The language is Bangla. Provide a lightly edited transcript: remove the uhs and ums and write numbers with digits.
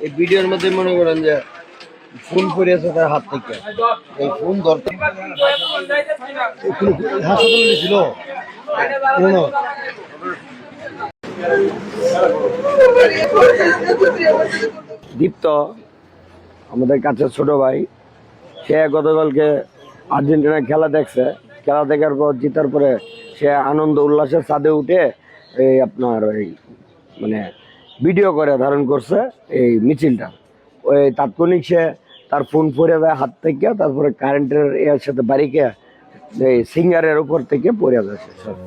এই ভিডিওর মধ্যে মনে করেন যে ফোন করেছে তার হাত থেকে, এই ফোন ধরতে হাসপাতালে ছিল দীপ্ত, আমাদের কাছে ছোট ভাই। সে গতকালকে আর্জেন্টিনার খেলা দেখছে, খেলা দেখার পর জিতার পরে সে আনন্দ উল্লাসের ছাদে উঠে এই আপনার ওই মানে ভিডিও করে ধারণ করছে এই মিছিলটা। ওই তাৎক্ষণিক সে তার ফোন পড়ে যায় হাত থেকে, তারপরে কারেন্টের এর সাথে বাড়িকে এই সিঙ্গারের উপর থেকে পড়ে যাচ্ছে সব।